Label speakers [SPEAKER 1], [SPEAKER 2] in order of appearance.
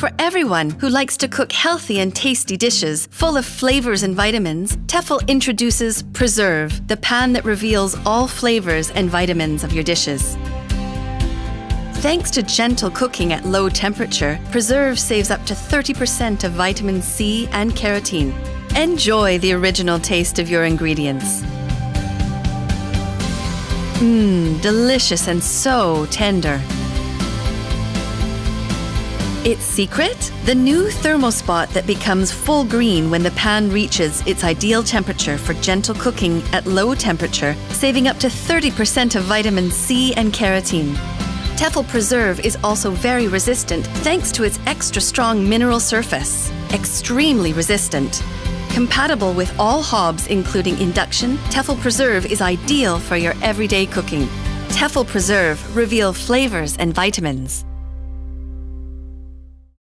[SPEAKER 1] For everyone who likes to cook healthy and tasty dishes full of flavors and vitamins, Tefal introduces Preserve, the pan that reveals all flavors and vitamins of your dishes. Thanks to gentle cooking at low temperature, Preserve saves up to 30% of vitamin C and carotene. Enjoy the original taste of your ingredients. Delicious and so tender. Its secret? The new Thermo-spot that becomes full green when the pan reaches its ideal temperature for gentle cooking at low temperature, saving up to 30% of vitamin C and carotene. Tefal Preserve is also very resistant thanks to its extra strong mineral surface. Extremely resistant. Compatible with all hobs including induction, Tefal Preserve is ideal for your everyday cooking. Tefal Preserve, reveal flavors and vitamins.